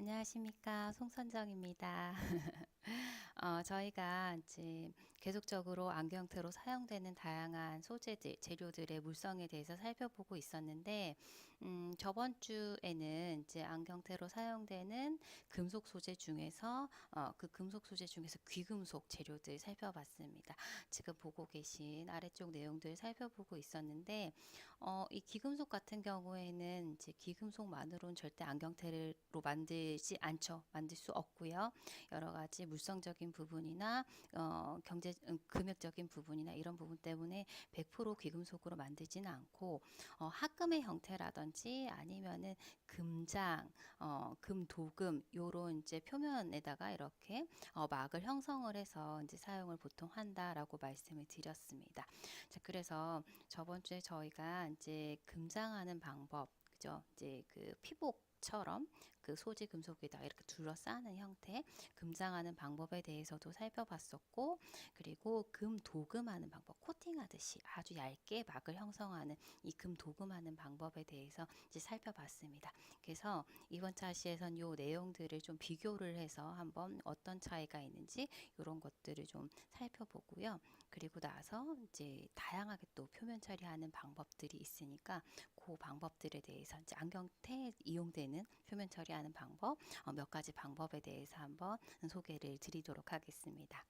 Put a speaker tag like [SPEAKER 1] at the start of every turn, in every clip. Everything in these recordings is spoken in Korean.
[SPEAKER 1] 안녕하십니까. 송선정입니다. 저희가 이제 계속적으로 안경테로 사용되는 다양한 소재들, 재료들의 물성에 대해서 살펴보고 있었는데, 저번 주에는 이제 안경테로 사용되는 금속 소재 중에서, 그 금속 소재 중에서 귀금속 재료들 살펴봤습니다. 지금 보고 계신 아래쪽 내용들 살펴보고 있었는데, 이 귀금속 같은 경우에는 이제 귀금속만으로는 절대 안경테로 만들지 않죠. 만들 수 없고요. 여러 가지 물성적인 부분이나 금액적인 부분이나 이런 부분 때문에 100% 귀금속으로 만들지는 않고 합금의 형태라든지 아니면은 금장, 금도금 요런 이제 표면에다가 이렇게 막을 형성을 해서 이제 사용을 보통 한다라고 말씀을 드렸습니다. 자, 그래서 저번 주에 저희가 이제 금장하는 방법, 그죠? 이제 그 피복처럼 그 소지 금속에다 이렇게 둘러싸는 형태 금장하는 방법에 대해서도 살펴봤었고, 그리고 금 도금하는 방법, 코팅하듯이 아주 얇게 막을 형성하는 이 금 도금하는 방법에 대해서 이제 살펴봤습니다. 그래서 이번 차시에선 요 내용들을 좀 비교를 해서 한번 어떤 차이가 있는지 이런 것들을 좀 살펴보고요. 그리고 나서 이제 다양하게 또 표면 처리하는 방법들이 있으니까 그 방법들에 대해서 이제 안경테에 이용되는 표면 처리하는 방법 몇 가지 방법에 대해서 한번 소개를 드리도록 하겠습니다.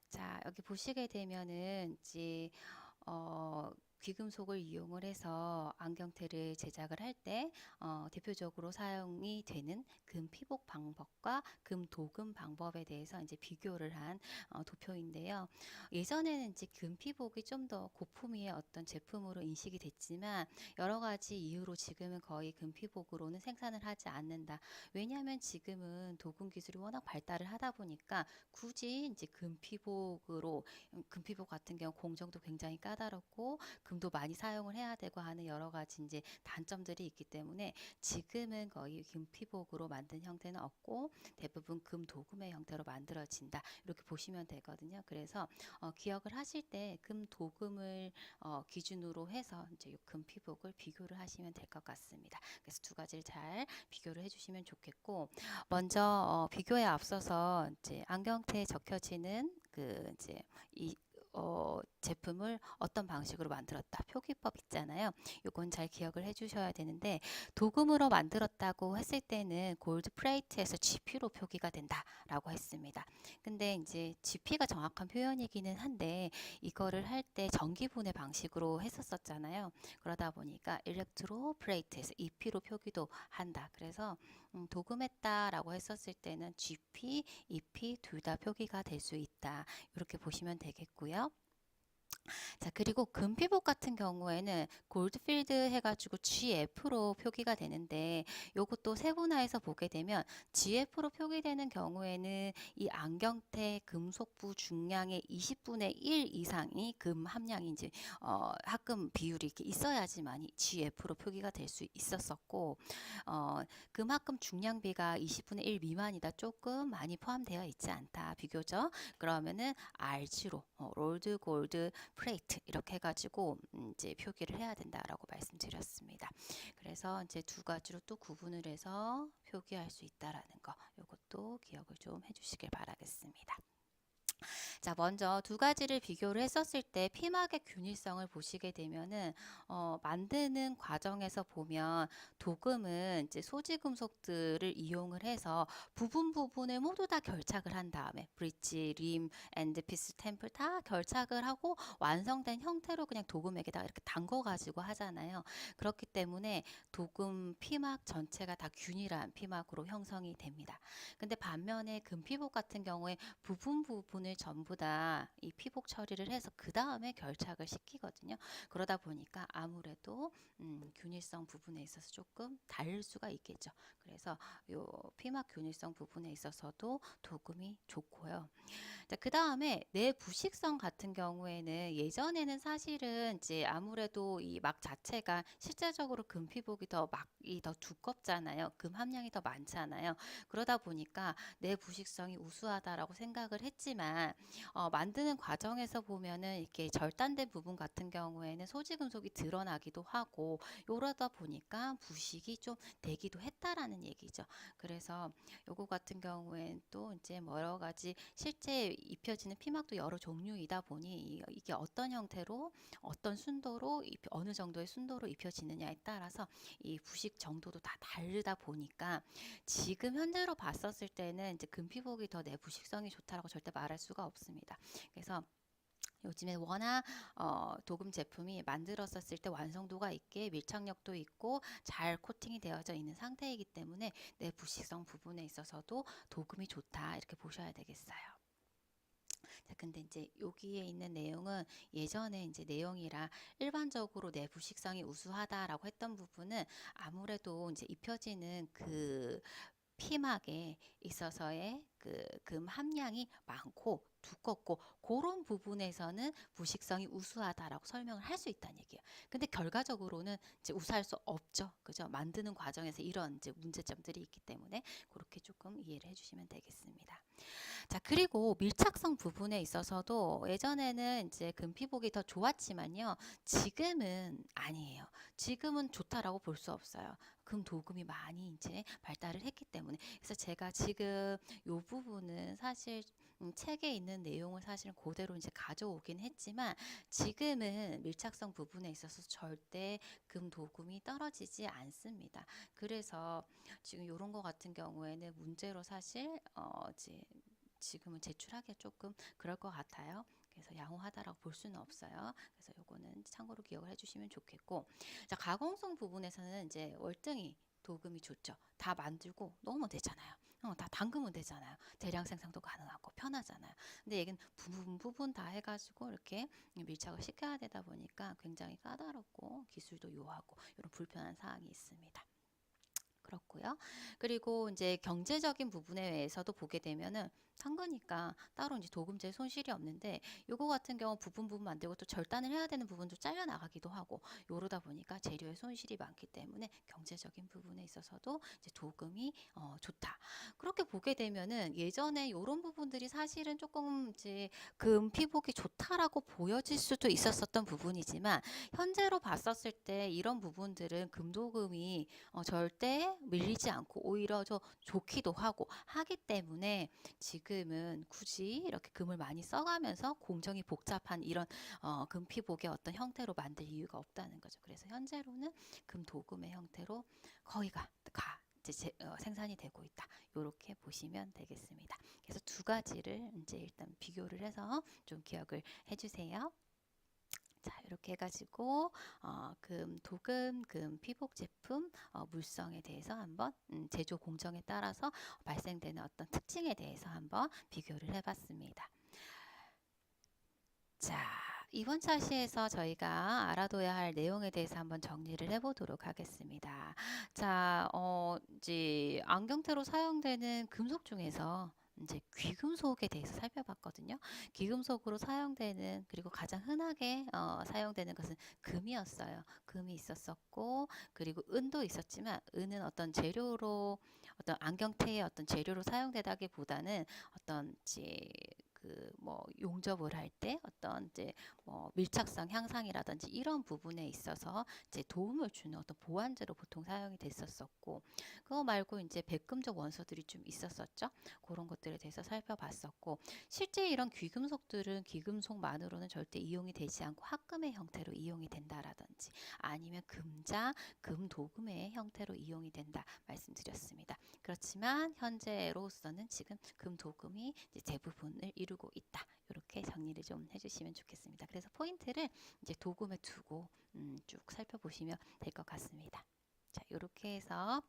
[SPEAKER 1] 자, 여기 보시게 되면은 이제 귀금속을 이용을 해서 안경테를 제작을 할 때 대표적으로 사용이 되는 금 피복 방법과 금 도금 방법에 대해서 이제 비교를 한 도표인데요. 예전에는 이제 금 피복이 좀 더 고품위의 어떤 제품으로 인식이 됐지만 여러 가지 이유로 지금은 거의 금 피복으로는 생산을 하지 않는다. 왜냐하면 지금은 도금 기술이 워낙 발달을 하다 보니까 굳이 이제 금피복으로 금피복 같은 경우 공정도 굉장히 까다롭고 금도 많이 사용을 해야 되고 하는 여러 가지 이제 단점들이 있기 때문에 지금은 거의 금피복으로 만든 형태는 없고 대부분 금도금의 형태로 만들어진다. 이렇게 보시면 되거든요. 그래서 기억을 하실 때 금도금을 기준으로 해서 이제 금피복을 비교를 하시면 될 것 같습니다. 그래서 두 가지를 잘 비교를 해주시면 좋겠고 먼저 비교에 앞서서 이제 안경테에 적혀지는 그 이제 이 제품을 어떤 방식으로 만들었다. 표기법 있잖아요. 요건 잘 기억을 해 주셔야 되는데 도금으로 만들었다고 했을 때는 골드 플레이트에서 GP로 표기가 된다라고 했습니다. 근데 이제 GP가 정확한 표현이기는 한데 이거를 할 때 전기분해 방식으로 했었잖아요. 그러다 보니까 일렉트로 플레이트에서 EP로 표기도 한다. 그래서 도금했다라고 했었을 때는 GP, EP 둘 다 표기가 될 수 있다. 이렇게 보시면 되겠고요. 자, 그리고 금피복 같은 경우에는 골드필드 해가지고 GF로 표기가 되는데 요것도 세분화해서 보게 되면 GF로 표기되는 경우에는 이 안경테 금속부 중량의 20분의 1 이상이 금 함량인지 합금 비율이 이렇게 있어야지만 GF로 표기가 될 수 있었었고 금 합금 중량비가 20분의 1 미만이다 조금 많이 포함되어 있지 않다 비교적 그러면은 RG로 롤드 골드 플레이트 이렇게 해가지고 이제 표기를 해야 된다라고 말씀드렸습니다. 그래서 이제 두 가지로 또 구분을 해서 표기할 수 있다라는 거 이것도 기억을 좀 해주시길 바라겠습니다. 자, 먼저 두 가지를 비교를 했었을 때 피막의 균일성을 보시게 되면은 만드는 과정에서 보면 도금은 이제 소지 금속들을 이용을 해서 부분을 모두 다 결착을 한 다음에 브릿지, 림, 엔드 피스, 템플 다 결착을 하고 완성된 형태로 그냥 도금에게다가 이렇게 담궈 가지고 하잖아요. 그렇기 때문에 도금 피막 전체가 다 균일한 피막으로 형성이 됩니다. 근데 반면에 금피복 같은 경우에 부분을 전부 다 이 피복 처리를 해서 그 다음에 결착을 시키거든요. 그러다 보니까 아무래도 균일성 부분에 있어서 조금 다를 수가 있겠죠. 그래서 요 피막 균일성 부분에 있어서도 도금이 좋고요. 그 다음에 내 부식성 같은 경우에는 예전에는 사실은 이제 아무래도 이 막 자체가 실제적으로 금피복이 더 막이 더 두껍잖아요. 금 함량이 더 많잖아요. 그러다 보니까 내 부식성이 우수하다라고 생각을 했지만 있지만 만드는 과정에서 보면은 이렇게 절단된 부분 같은 경우에는 소지금속이 드러나기도 하고 이러다 보니까 부식이 좀 되기도 했다라는 얘기죠. 그래서 요거 같은 경우에는 또 이제 뭐 여러 가지 실제 입혀지는 피막도 여러 종류이다 보니 이게 어떤 형태로 어떤 순도로 어느 정도의 순도로 입혀지느냐에 따라서 이 부식 정도도 다 다르다 보니까 지금 현재로 봤었을 때는 이제 금피복이 더 내부식성이 좋다라고 절대 말할 수가 없습니다. 그래서 요즘에 워낙 도금 제품이 만들었었을 때 완성도가 있게 밀착력도 있고 잘 코팅이 되어져 있는 상태이기 때문에 내부식성 부분에 있어서도 도금이 좋다 이렇게 보셔야 되겠어요. 자, 근데 이제 여기에 있는 내용은 예전에 이제 내용이라 일반적으로 내부식성이 우수하다라고 했던 부분은 아무래도 이제 입혀지는 그 피막에 있어서의 그 금 함량이 많고 두껍고 그런 부분에서는 부식성이 우수하다라고 설명을 할 수 있다는 얘기예요. 근데 결과적으로는 이제 우수할 수 없죠. 그죠? 만드는 과정에서 이런 이제 문제점들이 있기 때문에 그렇게 조금 이해를 해주시면 되겠습니다. 자, 그리고 밀착성 부분에 있어서도 예전에는 이제 금피복이 더 좋았지만요. 지금은 아니에요. 지금은 좋다라고 볼 수 없어요. 금 도금이 많이 이제 발달을 했기 때문에. 그래서 제가 지금 요 부분은 사실 책에 있는 내용을 사실은 그대로 이제 가져오긴 했지만 지금은 밀착성 부분에 있어서 절대 금 도금이 떨어지지 않습니다. 그래서 지금 요런 거 같은 경우에는 문제로 사실 이제 지금은 제출하기 조금 그럴 것 같아요. 그래서 양호하다라고 볼 수는 없어요. 그래서 요거는 참고로 기억을 해주시면 좋겠고, 자, 가공성 부분에서는 이제 월등히 도금이 좋죠. 다 만들고 넣으면 되잖아요. 다 담그면 되잖아요. 대량 생산도 가능하고 편하잖아요. 근데 얘는 부분 다 해가지고 이렇게 밀착을 시켜야 되다 보니까 굉장히 까다롭고 기술도 요하고 이런 불편한 사항이 있습니다. 그렇고요. 그리고 이제 경제적인 부분에 의해서도 보게 되면은 산 거니까 따로 이제 도금제 손실이 없는데 요거 같은 경우 부분 만들고 또 절단을 해야 되는 부분도 잘려 나가기도 하고 요러다 보니까 재료의 손실이 많기 때문에 경제적인 부분에 있어서도 이제 도금이 좋다. 그렇게 보게 되면은 예전에 요런 부분들이 사실은 조금 이제 금 피복이 좋다라고 보여질 수도 있었었던 부분이지만 현재로 봤었을 때 이런 부분들은 금도금이 절대 밀리지 않고 오히려 더 좋기도 하고 하기 때문에 지금은 굳이 이렇게 금을 많이 써가면서 공정이 복잡한 이런 금피복의 어떤 형태로 만들 이유가 없다는 거죠. 그래서 현재로는 금 도금의 형태로 거의가 이제 생산이 되고 있다. 이렇게 보시면 되겠습니다. 그래서 두 가지를 이제 일단 비교를 해서 좀 기억을 해주세요. 자, 이렇게 해가지고 금, 도금, 금 피복 제품 물성에 대해서 한번 제조 공정에 따라서 발생되는 어떤 특징에 대해서 한번 비교를 해봤습니다. 자, 이번 차시에서 저희가 알아둬야 할 내용에 대해서 한번 정리를 해보도록 하겠습니다. 자, 이제 안경테로 사용되는 금속 중에서 이제 귀금속에 대해서 살펴봤거든요. 귀금속으로 사용되는 그리고 가장 흔하게 사용되는 것은 금이었어요. 금이 있었었고 그리고 은도 있었지만 은은 어떤 재료로 어떤 안경테의 어떤 재료로 사용되다기보다는 어떤 이제 그 뭐 용접을 할 때 어떤 이제 뭐 밀착성 향상이라든지 이런 부분에 있어서 이제 도움을 주는 어떤 보완제로 보통 사용이 됐었었고 그거 말고 이제 백금적 원소들이 좀 있었었죠. 그런 것들에 대해서 살펴봤었고 실제 이런 귀금속들은 귀금속만으로는 절대 이용이 되지 않고 합금의 형태로 이용이 된다라든지 아니면 금자, 금도금의 형태로 이용이 된다 말씀드렸습니다. 그렇지만 현재로서는 지금 금도금이 이제 대부분을 이루고 있다. 이렇게 정리를 좀 해주시면 좋겠습니다. 그래서 포인트를 이제 도금에 두고 쭉 살펴보시면 될 것 같습니다. 자, 이렇게 해서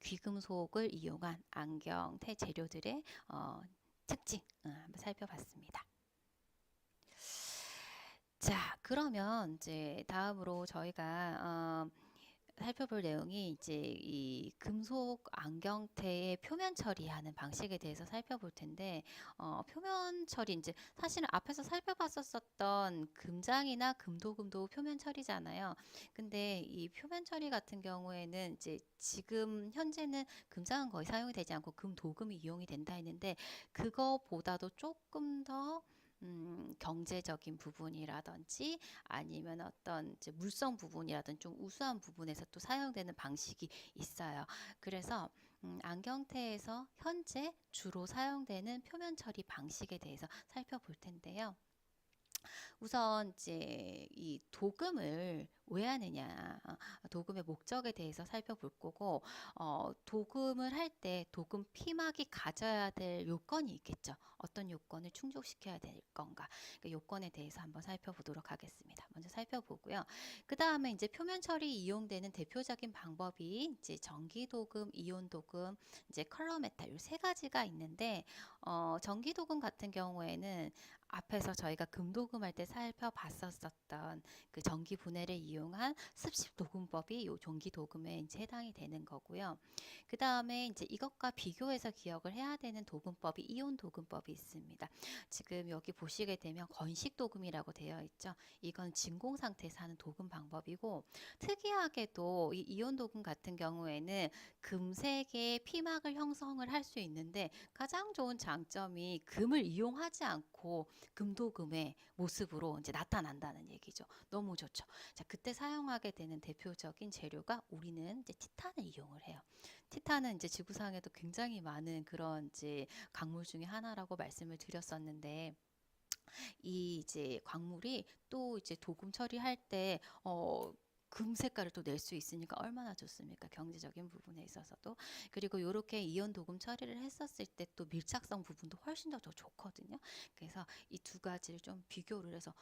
[SPEAKER 1] 귀금속을 이용한 안경테 재료들의 특징 한번 살펴봤습니다. 자, 그러면 이제 다음으로 저희가 살펴볼 내용이 이제 이 금속 안경테의 표면 처리하는 방식에 대해서 살펴볼 텐데, 표면 처리 이제 사실은 앞에서 살펴봤었던 금장이나 금도금도 표면 처리잖아요. 근데 이 표면 처리 같은 경우에는 이제 지금 현재는 금장은 거의 사용이 되지 않고 금도금이 이용이 된다 했는데, 그거보다도 조금 더 경제적인 부분이라든지 아니면 어떤 이제 물성 부분이라든 좀 우수한 부분에서 또 사용되는 방식이 있어요. 그래서 안경테에서 현재 주로 사용되는 표면 처리 방식에 대해서 살펴볼 텐데요. 우선 이제 이 도금을 왜 하느냐, 도금의 목적에 대해서 살펴볼 거고, 도금을 할 때 도금 피막이 가져야 될 요건이 있겠죠. 어떤 요건을 충족시켜야 될 건가. 그 요건에 대해서 한번 살펴보도록 하겠습니다. 먼저 살펴보고요. 그 다음에 이제 표면 처리 이용되는 대표적인 방법이 이제 전기 도금, 이온 도금, 이제 컬러 메탈 요 세 가지가 있는데, 전기 도금 같은 경우에는 앞에서 저희가 금도금 할 때 살펴봤었던 그 전기 분해를 이용한 습식 도금법이 요 전기 도금에 이제 해당이 되는 거고요. 그 다음에 이제 이것과 비교해서 기억을 해야 되는 도금법이 이온 도금법이 있습니다. 지금 여기 보시게 되면 건식 도금이라고 되어 있죠. 이건 진공 상태에서 하는 도금 방법이고, 특이하게도 이 이온 도금 같은 경우에는 금색의 피막을 형성을 할 수 있는데, 가장 좋은 장점이 금을 이용하지 않고 금도금의 모습으로 이제 나타난다는 얘기죠. 너무 좋죠. 자, 그때 사용하게 되는 대표적인 재료가 우리는 이제 티탄을 이용을 해요. 티탄은 이제 지구상에도 굉장히 많은 그런 이제 광물 중에 하나라고 말씀을 드렸었는데, 이 이제 광물이 또 이제 도금 처리할 때 금 색깔을 또 낼 수 있으니까 얼마나 좋습니까? 경제적인 부분에 있어서도. 그리고 이렇게 이온 도금 처리를 했었을 때 또 밀착성 부분도 훨씬 더 좋거든요. 그래서 이 두 가지를 좀 비교를 해서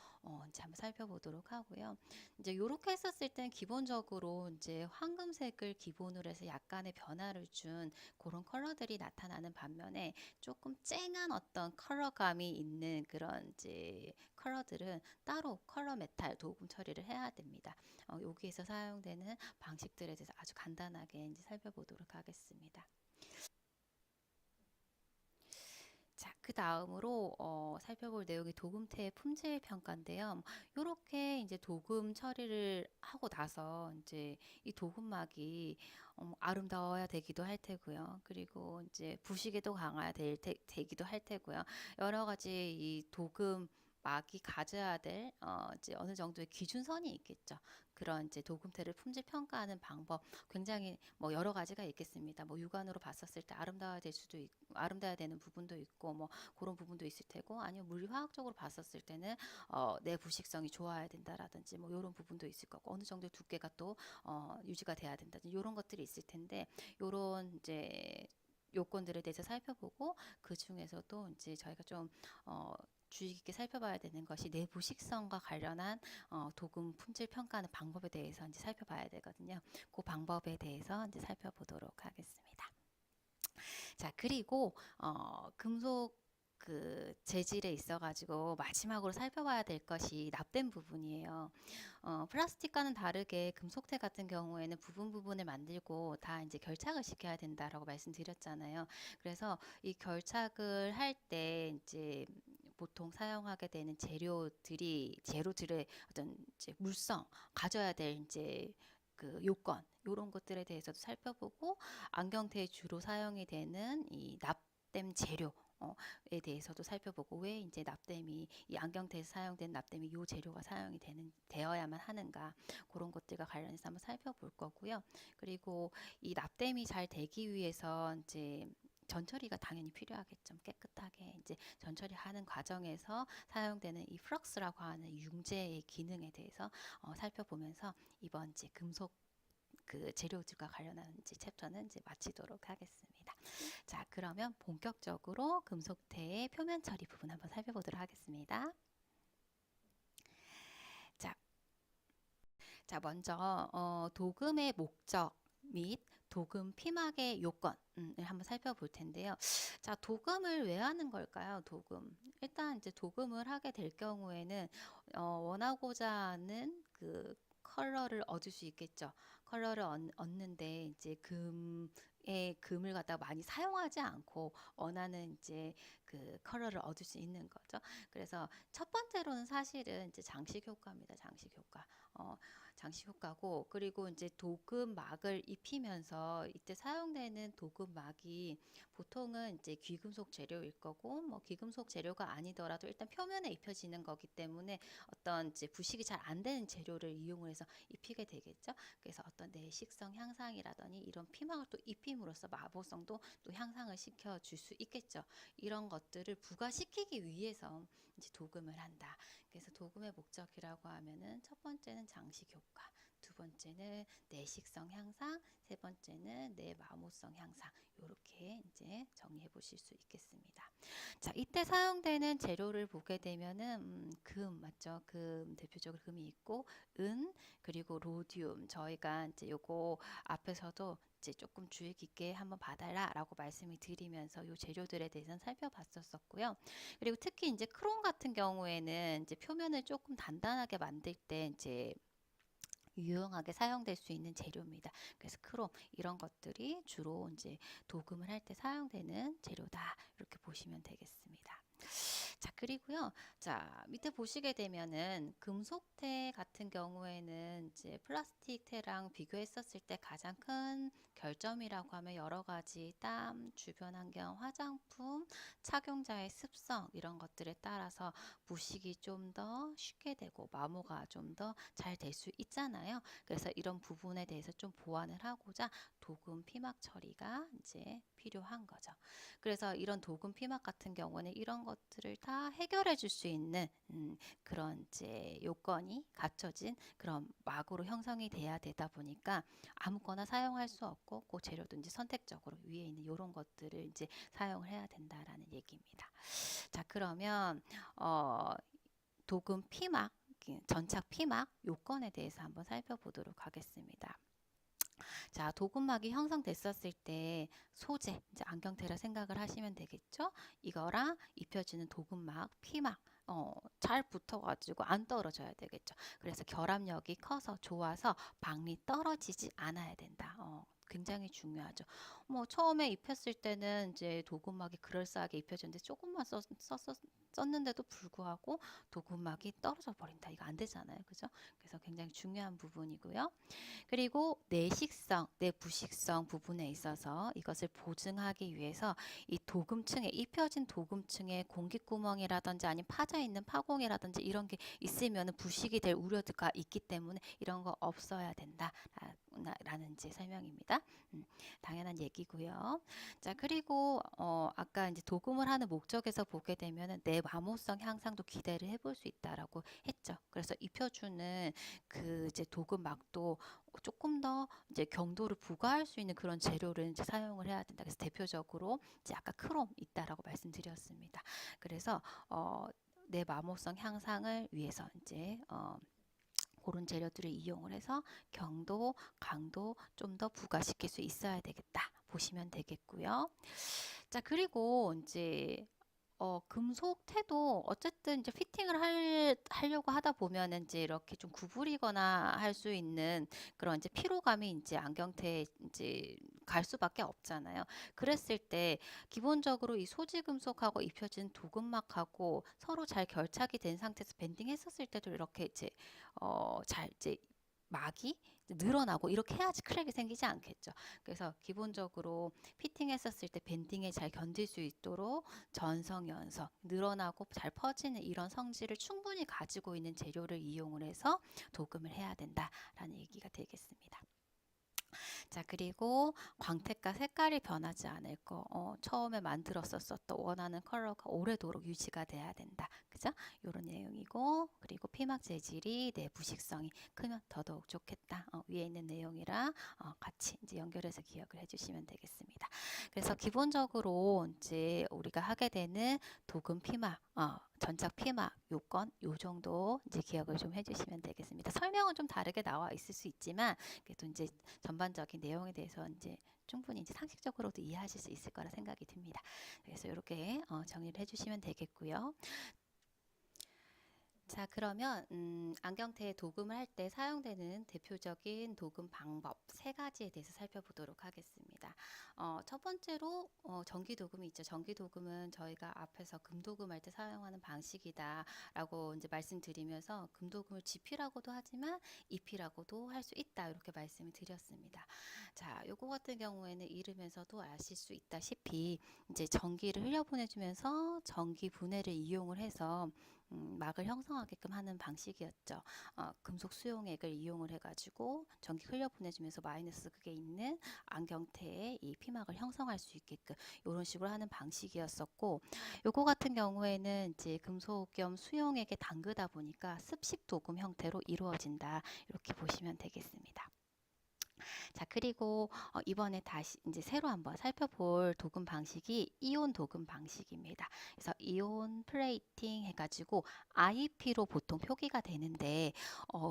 [SPEAKER 1] 이제 한번 살펴보도록 하고요. 이제 이렇게 했었을 때는 기본적으로 이제 황금색을 기본으로 해서 약간의 변화를 준 그런 컬러들이 나타나는 반면에, 조금 쨍한 어떤 컬러감이 있는 그런 이제 컬러들은 따로 컬러 메탈 도금 처리를 해야 됩니다. 여기에서 사용되는 방식들에 대해서 아주 간단하게 이제 살펴보도록 하겠습니다. 자, 그 다음으로 살펴볼 내용이 도금태의 품질 평가인데요. 이렇게 이제 도금 처리를 하고 나서 이제 이 도금막이 아름다워야 되기도 할 테고요. 그리고 이제 부식에도 강해야 되기도 할 테고요. 여러 가지 이 도금 막이 가져야 될 이제 어느 정도의 기준선이 있겠죠. 그런 이제 도금태를 품질 평가하는 방법 굉장히 뭐 여러 가지가 있겠습니다. 뭐 육안으로 봤었을 때 아름다워야 될 수도 있고 아름다워야 되는 부분도 있고 뭐 그런 부분도 있을 테고, 아니면 물리화학적으로 봤었을 때는 내 부식성이 좋아야 된다라든지 뭐 이런 부분도 있을 거고, 어느 정도 두께가 또 유지가 돼야 된다든지 이런 것들이 있을 텐데, 이런 이제 요건들에 대해서 살펴보고, 그 중에서도 이제 저희가 좀 주의 깊게 살펴봐야 되는 것이 내부 식성과 관련한 도금 품질 평가하는 방법에 대해서 이제 살펴봐야 되거든요. 그 방법에 대해서 이제 살펴보도록 하겠습니다. 자, 그리고 금속 그 재질에 있어가지고 마지막으로 살펴봐야 될 것이 납땜 부분이에요. 플라스틱과는 다르게 금속태 같은 경우에는 부분 부분을 만들고 다 이제 결착을 시켜야 된다라고 말씀드렸잖아요. 그래서 이 결착을 할 때 이제 보통 사용하게 되는 재료들의 어떤 이제 물성, 가져야 될 이제 그 요건, 이런 것들에 대해서도 살펴보고, 안경테에 주로 사용이 되는 이 납땜 재료 에 대해서도 살펴보고, 왜 이제 납땜이 이 안경테에서 사용된 납땜이 요 재료가 사용이 되어야만 하는가, 그런 것들과 관련해서 한번 살펴볼 거고요. 그리고 이 납땜이 잘 되기 위해서 이제 전처리가 당연히 필요하겠죠. 깨끗하게 이제 전처리하는 과정에서 사용되는 이 플럭스라고 하는 융제의 기능에 대해서 살펴보면서 이번 이제 금속 그 재료들과 관련한 이제 챕터는 이제 마치도록 하겠습니다. 자, 그러면 본격적으로 금속태의 표면 처리 부분 한번 살펴보도록 하겠습니다. 자, 먼저 도금의 목적 및 도금 피막의 요건을 한번 살펴볼 텐데요. 자, 도금을 왜 하는 걸까요? 도금. 일단 이제 도금을 하게 될 경우에는 원하고자 하는 그 컬러를 얻을 수 있겠죠. 컬러를 얻는데 이제 금을 갖다가 많이 사용하지 않고 원하는 이제 그 컬러를 얻을 수 있는 거죠. 그래서 첫 번째로는 사실은 이제 장식 효과입니다. 장식 효과. 장식 효과고, 그리고 이제 도금막을 입히면서 이때 사용되는 도금막이 보통은 이제 귀금속 재료일 거고, 뭐 귀금속 재료가 아니더라도 일단 표면에 입혀지는 거기 때문에 어떤 이제 부식이 잘 안 되는 재료를 이용을 해서 입히게 되겠죠. 그래서 어떤 내식성 향상이라더니 이런 피막을 또 입힘으로써 마모성도 또 향상을 시켜 줄 수 있겠죠. 이런 것들을 부과시키기 위해서 이제 도금을 한다. 그래서 도금의 목적이라고 하면은 첫 번째는 장식 효과, 두 번째는 내식성 향상, 세 번째는 내 마모성 향상. 이렇게 이제 정리해 보실 수 있겠습니다. 자, 이때 사용되는 재료를 보게 되면은 금 맞죠? 금 대표적으로 금이 있고, 은, 그리고 로디움. 저희가 이제 요거 앞에서도 이제 조금 주의 깊게 한번 봐달라라고 말씀을 드리면서 요 재료들에 대해서는 살펴봤었고요. 그리고 특히 이제 크롬 같은 경우에는 이제 표면을 조금 단단하게 만들 때 이제 유용하게 사용될 수 있는 재료입니다. 그래서 크롬 이런 것들이 주로 이제 도금을 할 때 사용되는 재료다. 이렇게 보시면 되겠습니다. 자, 그리고요. 자, 밑에 보시게 되면은 금속태 같은 경우에는 이제 플라스틱 태랑 비교했었을 때 가장 큰 결점이라고 하면 여러 가지 땀, 주변 환경, 화장품, 착용자의 습성 이런 것들에 따라서 부식이 좀 더 쉽게 되고 마모가 좀 더 잘 될 수 있잖아요. 그래서 이런 부분에 대해서 좀 보완을 하고자 도금 피막 처리가 이제 필요한 거죠. 그래서 이런 도금 피막 같은 경우는 이런 것들을 다 해결해 줄 수 있는 그런 이제 요건이 갖춰진 그런 막으로 형성이 돼야 되다 보니까 아무거나 사용할 수 없고 그 재료도 이제 선택적으로 위에 있는 이런 것들을 이제 사용을 해야 된다라는 얘기입니다. 자, 그러면 도금 피막 전착 피막 요건에 대해서 한번 살펴보도록 하겠습니다. 자, 도금막이 형성됐었을 때 소재, 이제 안경테라 생각을 하시면 되겠죠? 이거랑 입혀지는 도금막, 피막, 잘 붙어가지고 안 떨어져야 되겠죠. 그래서 결합력이 커서 좋아서 방리 떨어지지 않아야 된다. 굉장히 중요하죠. 뭐 처음에 입혔을 때는 이제 도금막이 그럴싸하게 입혀졌는데 조금만 썼는데도 불구하고 도금막이 떨어져 버린다. 이거 안 되잖아요. 그죠? 그래서 굉장히 중요한 부분이고요. 그리고 내식성, 내부식성 부분에 있어서 이것을 보증하기 위해서 이 도금층에 입혀진 도금층에 공기구멍이라든지 아니면 파져 있는 파공이라든지 이런 게 있으면 부식이 될 우려가 있기 때문에 이런 거 없어야 된다라는 이제 설명입니다. 당연한 얘기고요. 자, 그리고 아까 이제 도금을 하는 목적에서 보게 되면은 내 마모성 향상도 기대를 해볼 수 있다라고 했죠. 그래서 입혀주는 그 이제 도금막도 조금 더 이제 경도를 부과할 수 있는 그런 재료를 이제 사용을 해야 된다. 그래서 대표적으로 이제 아까 크롬 있다라고 말씀드렸습니다. 그래서 내 마모성 향상을 위해서 이제 그런 재료들을 이용을 해서 경도, 강도 좀 더 부과시킬 수 있어야 되겠다. 보시면 되겠고요. 자, 그리고 이제 금속 태도 어쨌든 이제 피팅을 하려고 하다 보면은 이제 이렇게 좀 구부리거나 할 수 있는 그런 이제 피로감이 이제 안경테에 이제 갈 수밖에 없잖아요. 그랬을 때 기본적으로 이 소지 금속하고 입혀진 도금막하고 서로 잘 결착이 된 상태에서 밴딩 했었을 때도 이렇게 이제 잘 이제 막이 늘어나고 이렇게 해야지 크랙이 생기지 않겠죠. 그래서 기본적으로 피팅했었을 때 밴딩에 잘 견딜 수 있도록 전성, 연성, 늘어나고 잘 퍼지는 이런 성질을 충분히 가지고 있는 재료를 이용을 해서 도금을 해야 된다라는 얘기가 되겠습니다. 자, 그리고 광택과 색깔이 변하지 않을 거. 처음에 만들었었던 원하는 컬러가 오래도록 유지가 돼야 된다. 그죠? 이런 내용이고, 그리고 피막 재질이 내부식성이 크면 더더욱 좋겠다. 위에 있는 내용이랑 같이 이제 연결해서 기억을 해주시면 되겠습니다. 그래서 기본적으로 이제 우리가 하게 되는 도금 피막, 전착 피막 요건 요 정도 이제 기억을 좀 해주시면 되겠습니다. 설명은 좀 다르게 나와 있을 수 있지만 그래도 이제 전반적인 내용에 대해서 이제 충분히 이제 상식적으로도 이해하실 수 있을 거라 생각이 듭니다. 그래서 이렇게 정리를 해주시면 되겠고요. 자, 그러면 안경테에 도금을 할 때 사용되는 대표적인 도금 방법 세 가지에 대해서 살펴보도록 하겠습니다. 첫 번째로 전기 도금이 있죠. 전기 도금은 저희가 앞에서 금도금 할 때 사용하는 방식이다라고 이제 말씀드리면서 금도금을 지피라고도 하지만 입히라고도 할 수 있다 이렇게 말씀을 드렸습니다. 자, 요거 같은 경우에는 이름에서도 아실 수 있다시피 이제 전기를 흘려보내주면서 전기 분해를 이용을 해서 막을 형성하게끔 하는 방식이었죠. 금속 수용액을 이용을 해가지고 전기 흘려 보내주면서 마이너스 극에 있는 안경테에 이 피막을 형성할 수 있게끔 이런 식으로 하는 방식이었었고, 요거 같은 경우에는 이제 금속 겸 수용액에 담그다 보니까 습식 도금 형태로 이루어진다 이렇게 보시면 되겠습니다. 자, 그리고 이번에 다시 이제 새로 한번 살펴볼 도금 방식이 이온 도금 방식입니다. 그래서 이온 플레이팅 해가지고 IP로 보통 표기가 되는데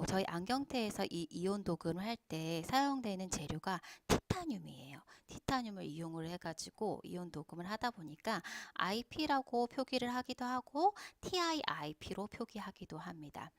[SPEAKER 1] 저희 안경테에서 이 이온 도금을 할 때 사용되는 재료가 티타늄이에요. 티타늄을 이용을 해가지고 이온 도금을 하다 보니까 IP라고 표기를 하기도 하고 TiIP로 표기하기도 합니다.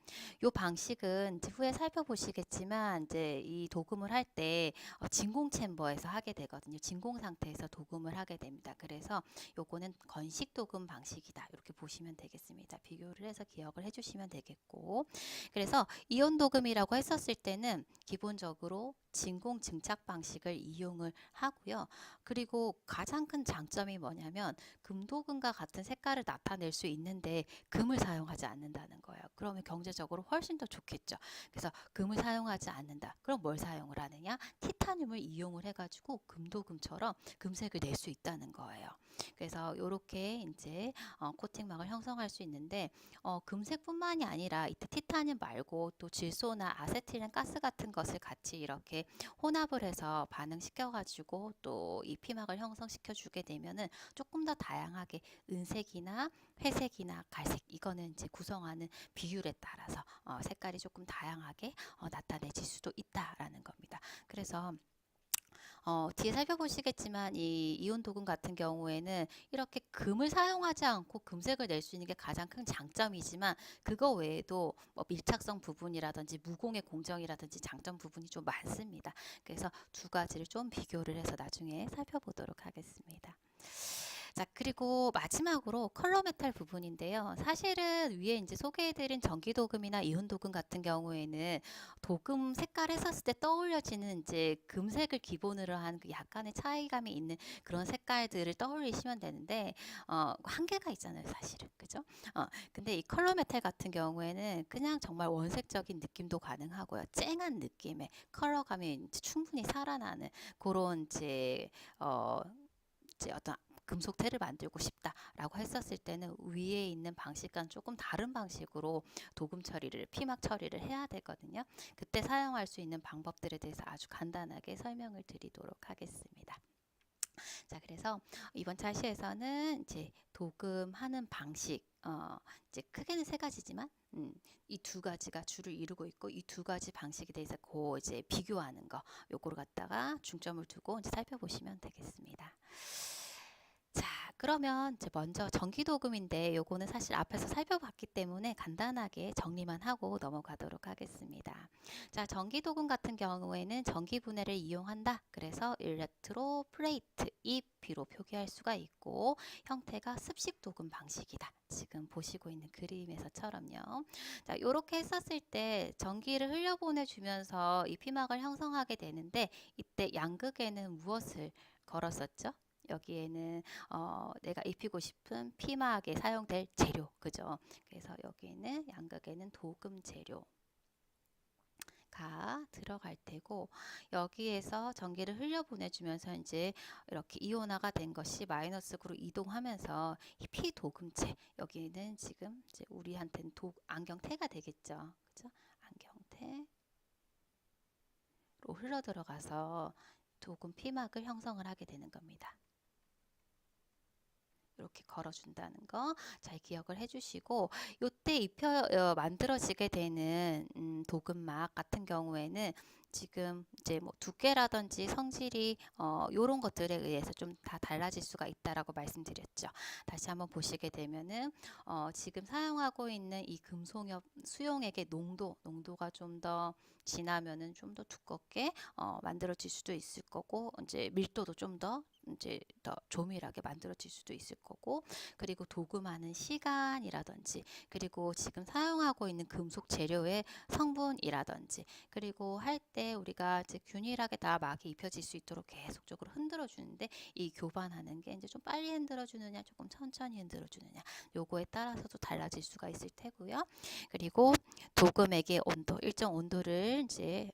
[SPEAKER 1] 이 방식은 이제 후에 살펴보시겠지만 이제 이 도금을 할 때 진공 챔버에서 하게 되거든요. 진공 상태에서 도금을 하게 됩니다. 그래서 요거는 건식 도금 방식이다. 이렇게 보시면 되겠습니다. 비교를 해서 기억을 해주시면 되겠고, 그래서 이온 도금이라고 했었을 때는 기본적으로 진공 증착 방식을 이용을 하고요. 그리고 가장 큰 장점이 뭐냐면 금도금과 같은 색깔을 나타낼 수 있는데 금을 사용하지 않는다는 거예요. 그러면 경제적으로 훨씬 더 좋겠죠. 그래서 금을 사용하지 않는다. 그럼 뭘 사용을 하느냐? 티타늄을 이용을 해가지고 금도금처럼 금색을 낼 수 있다는 거예요. 그래서 이렇게 이제 코팅막을 형성할 수 있는데 금색뿐만이 아니라 이때 티타늄 말고 또 질소나 아세틸렌 가스 같은 것을 같이 이렇게 혼합을 해서 반응시켜가지고 또 이 피막을 형성시켜 주게 되면은 조금 더 다양하게 은색이나 회색이나 갈색 이거는 이제 구성하는 비율에 따라서 색깔이 조금 다양하게 나타내질 수도 있다라는 겁니다. 그래서 뒤에 살펴보시겠지만 이 이온 도금 같은 경우에는 이렇게 금을 사용하지 않고 금색을 낼 수 있는 게 가장 큰 장점이지만 그거 외에도 뭐 밀착성 부분이라든지 무공의 공정이라든지 장점 부분이 좀 많습니다. 그래서 두 가지를 좀 비교를 해서 나중에 살펴보도록 하겠습니다. 자, 그리고 마지막으로 컬러 메탈 부분인데요. 사실은 위에 이제 소개해드린 전기도금이나 이온도금 같은 경우에는 도금 색깔 했었을 때 떠올려지는 이제 금색을 기본으로 한 그 약간의 차이감이 있는 그런 색깔들을 떠올리시면 되는데, 한계가 있잖아요, 사실은. 그죠? 근데 이 컬러 메탈 같은 경우에는 그냥 정말 원색적인 느낌도 가능하고요. 쨍한 느낌의 컬러감이 충분히 살아나는 그런 이제 어떤 금속테를 만들고 싶다라고 했었을 때는 위에 있는 방식과는 조금 다른 방식으로 도금 처리를, 피막 처리를 해야 되거든요. 그때 사용할 수 있는 방법들에 대해서 아주 간단하게 설명을 드리도록 하겠습니다. 자, 그래서 이번 차시에서는 이제 도금하는 방식, 이제 크게는 세 가지지만, 이 두 가지가 주를 이루고 있고, 이 두 가지 방식에 대해서 이제 비교하는 거, 요거를 갖다가 중점을 두고 이제 살펴보시면 되겠습니다. 자, 그러면 이제 먼저 전기도금인데 요거는 사실 앞에서 살펴봤기 때문에 간단하게 정리만 하고 넘어가도록 하겠습니다. 자, 전기도금 같은 경우에는 전기분해를 이용한다. 그래서 일렉트로 플레이트, EP로 표기할 수가 있고 형태가 습식도금 방식이다. 지금 보시고 있는 그림에서처럼요. 자, 요렇게 했었을 때 전기를 흘려보내주면서 이 피막을 형성하게 되는데 이때 양극에는 무엇을 걸었었죠? 여기에는 내가 입히고 싶은 피막에 사용될 재료, 그죠? 그래서 여기는 양극에는 도금 재료가 들어갈 테고 여기에서 전기를 흘려보내주면서 이제 이렇게 이온화가 된 것이 마이너스로 이동하면서 이 피도금체 여기는 지금 이제 우리한테는 안경테가 되겠죠, 그죠? 안경테로 흘러 들어가서 도금 피막을 형성을 하게 되는 겁니다. 이렇게 걸어준다는 거 잘 기억을 해주시고, 요때 만들어지게 되는 도금막 같은 경우에는 지금 이제 뭐 두께라든지 성질이 요런 것들에 의해서 좀 다 달라질 수가 있다라고 말씀드렸죠. 다시 한번 보시게 되면은 지금 사용하고 있는 이 금속엽 수용액의 농도가 좀 더 진하면은 좀 더 두껍게 만들어질 수도 있을 거고, 이제 밀도도 좀 더 이제 더 조밀하게 만들어질 수도 있을 거고, 그리고 도금하는 시간이라든지, 그리고 지금 사용하고 있는 금속 재료의 성분이라든지, 그리고 할 때 우리가 이제 균일하게 다 막이 입혀질 수 있도록 계속적으로 흔들어 주는데, 이 교반하는 게 이제 좀 빨리 흔들어 주느냐 조금 천천히 흔들어 주느냐, 요거에 따라서도 달라질 수가 있을 테고요. 그리고 도금액의 온도, 일정 온도를 이제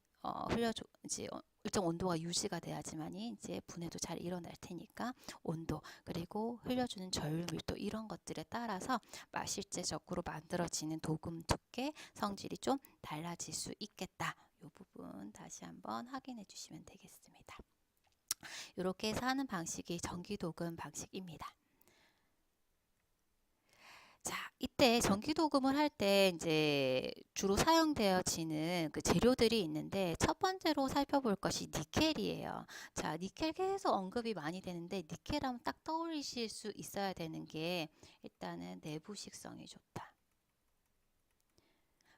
[SPEAKER 1] 흘려줘, 이제 일정 온도가 유지가 돼야지만이 이제 분해도 잘 일어날 테니까, 온도, 그리고 흘려주는 전류 밀도, 이런 것들에 따라서 실제적으로 만들어지는 도금 두께, 성질이 좀 달라질 수 있겠다. 이 부분 다시 한번 확인해 주시면 되겠습니다. 이렇게 해서 하는 방식이 전기 도금 방식입니다. 자, 이때 전기 도금을 할 때 이제 주로 사용되어지는 그 재료들이 있는데, 첫 번째로 살펴볼 것이 니켈이에요. 자, 니켈 계속 언급이 많이 되는데, 니켈하면 딱 떠올리실 수 있어야 되는 게, 일단은 내부식성이 좋다.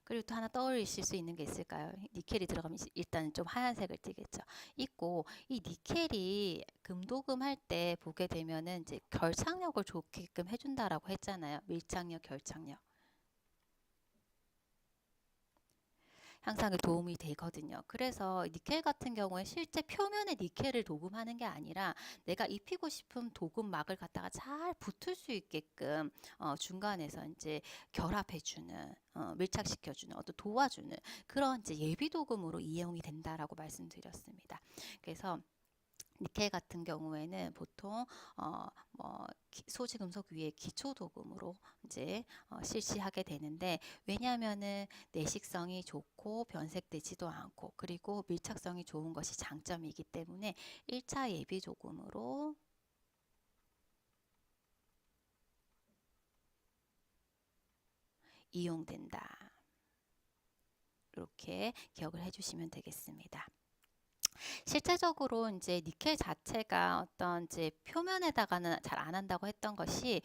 [SPEAKER 1] 그리고 또 하나 떠올리실 수 있는 게 있을까요? 니켈이 들어가면 일단 좀 하얀색을 띠겠죠. 있고, 이 니켈이 금도금 할 때 보게 되면은 이제 결착력을 좋게끔 해준다라고 했잖아요. 밀착력, 결착력. 향상에 도움이 되거든요. 그래서 니켈 같은 경우에 실제 표면에 니켈을 도금하는 게 아니라, 내가 입히고 싶은 도금막을 갖다가 잘 붙을 수 있게끔 중간에서 이제 결합해주는, 밀착시켜주는, 도와주는 그런 이제 예비 도금으로 이용이 된다라고 말씀드렸습니다. 그래서 니켈 같은 경우에는 보통 소지 금속 위에 기초 도금으로 이제 실시하게 되는데, 왜냐하면은 내식성이 좋고 변색되지도 않고, 그리고 밀착성이 좋은 것이 장점이기 때문에 1차 예비 도금으로 이용된다. 이렇게 기억을 해주시면 되겠습니다. 실제적으로 이제 니켈 자체가 어떤 이제 표면에다가는 잘 안 한다고 했던 것이,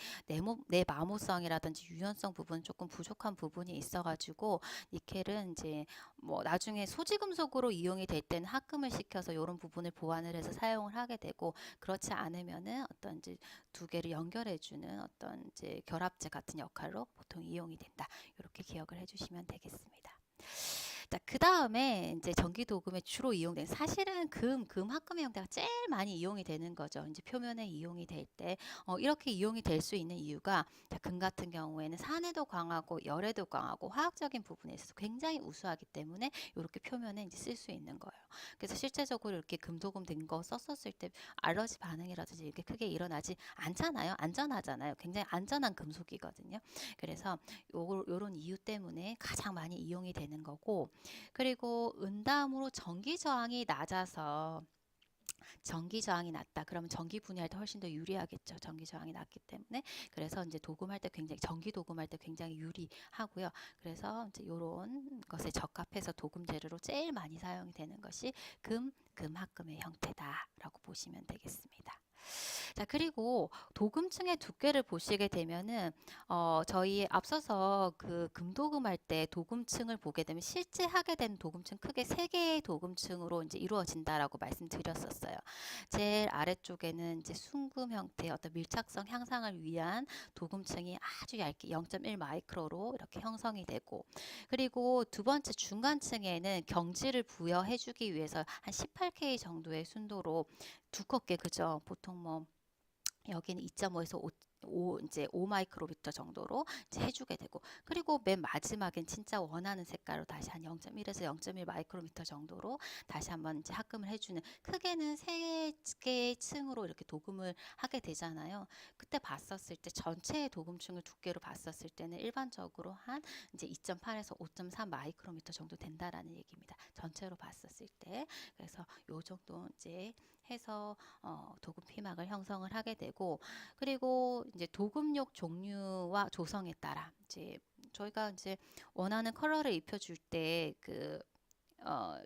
[SPEAKER 1] 내마모성이라든지 유연성 부분 조금 부족한 부분이 있어가지고, 니켈은 이제 뭐 나중에 소지금속으로 이용이 될 때는 합금을 시켜서 이런 부분을 보완을 해서 사용을 하게 되고, 그렇지 않으면은 어떤 이제 두 개를 연결해주는 어떤 이제 결합제 같은 역할로 보통 이용이 된다. 이렇게 기억을 해주시면 되겠습니다. 자, 그 다음에 이제 전기 도금에 주로 이용된, 사실은 합금의 형태가 제일 많이 이용이 되는 거죠. 이제 표면에 이용이 될 때, 이렇게 이용이 될 수 있는 이유가, 자, 금 같은 경우에는 산에도 강하고 열에도 강하고 화학적인 부분에 있어서 굉장히 우수하기 때문에 이렇게 표면에 이제 쓸 수 있는 거예요. 그래서 실제적으로 이렇게 금도금 된 거 썼었을 때 알러지 반응이라든지 이렇게 크게 일어나지 않잖아요. 안전하잖아요. 굉장히 안전한 금속이거든요. 그래서 요런 이유 때문에 가장 많이 이용이 되는 거고, 그리고 은담으로 전기 저항이 낮아서, 전기 저항이 낮다. 그러면 전기 분해할 때 훨씬 더 유리하겠죠. 전기 저항이 낮기 때문에. 그래서 이제 도금할 때 굉장히, 전기 도금할 때 굉장히 유리하고요. 그래서 이제 요런 것에 적합해서 도금 재료로 제일 많이 사용이 되는 것이 금합금의 형태다라고 보시면 되겠습니다. 자, 그리고 도금층의 두께를 보시게 되면은 저희 앞서서 그 금도금 할 때 도금층을 보게 되면, 실제 하게 된 도금층 크게 세 개의 도금층으로 이제 이루어진다라고 말씀드렸었어요. 제일 아래쪽에는 이제 순금 형태의 어떤 밀착성 향상을 위한 도금층이 아주 얇게 0.1 마이크로로 이렇게 형성이 되고, 그리고 두 번째 중간층에는 경지를 부여해주기 위해서 한 18K 정도의 순도로 두껍게, 그죠? 보통 뭐 여기는 2.5에서 5 이제 5 마이크로미터 정도로 이제 해주게 되고, 그리고 맨 마지막엔 진짜 원하는 색깔로 다시 한 0.1에서 0.1 마이크로미터 정도로 다시 한번 이제 합금을 해주는, 크게는 세 개의 층으로 이렇게 도금을 하게 되잖아요. 그때 봤었을 때 전체의 도금층을 두께로 봤었을 때는 일반적으로 한 이제 2.8에서 5.3 마이크로미터 정도 된다라는 얘기입니다. 전체로 봤었을 때. 그래서 요 정도 이제 해서 도금 피막을 형성을 하게 되고, 그리고 이제 도금육 종류와 조성에 따라 이제 저희가 이제 원하는 컬러를 입혀줄 때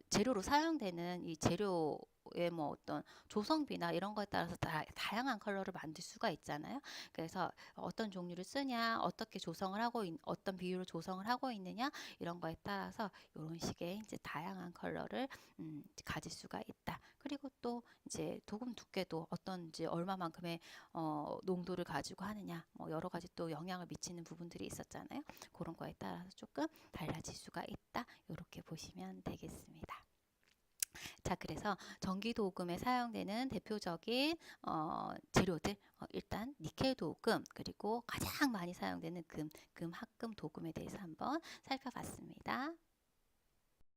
[SPEAKER 1] 재료로 사용되는 이 재료의 뭐 어떤 조성비나 이런 거에 따라서 다양한 컬러를 만들 수가 있잖아요. 그래서 어떤 종류를 쓰냐, 어떻게 조성을 하고 어떤 비율로 조성을 하고 있느냐 이런 거에 따라서 이런 식의 이제 다양한 컬러를 가질 수가 있다. 그리고 또 이제 도금 두께도 어떤 이제 얼마만큼의 농도를 가지고 하느냐, 뭐 여러 가지 또 영향을 미치는 부분들이 있었잖아요. 그런 거에 따라서 조금 달라질 수가 있다. 이렇게 보시면 되겠습니다. 자, 그래서 전기 도금에 사용되는 대표적인 재료들, 일단 니켈 도금, 그리고 가장 많이 사용되는 금 합금 도금에 대해서 한번 살펴봤습니다.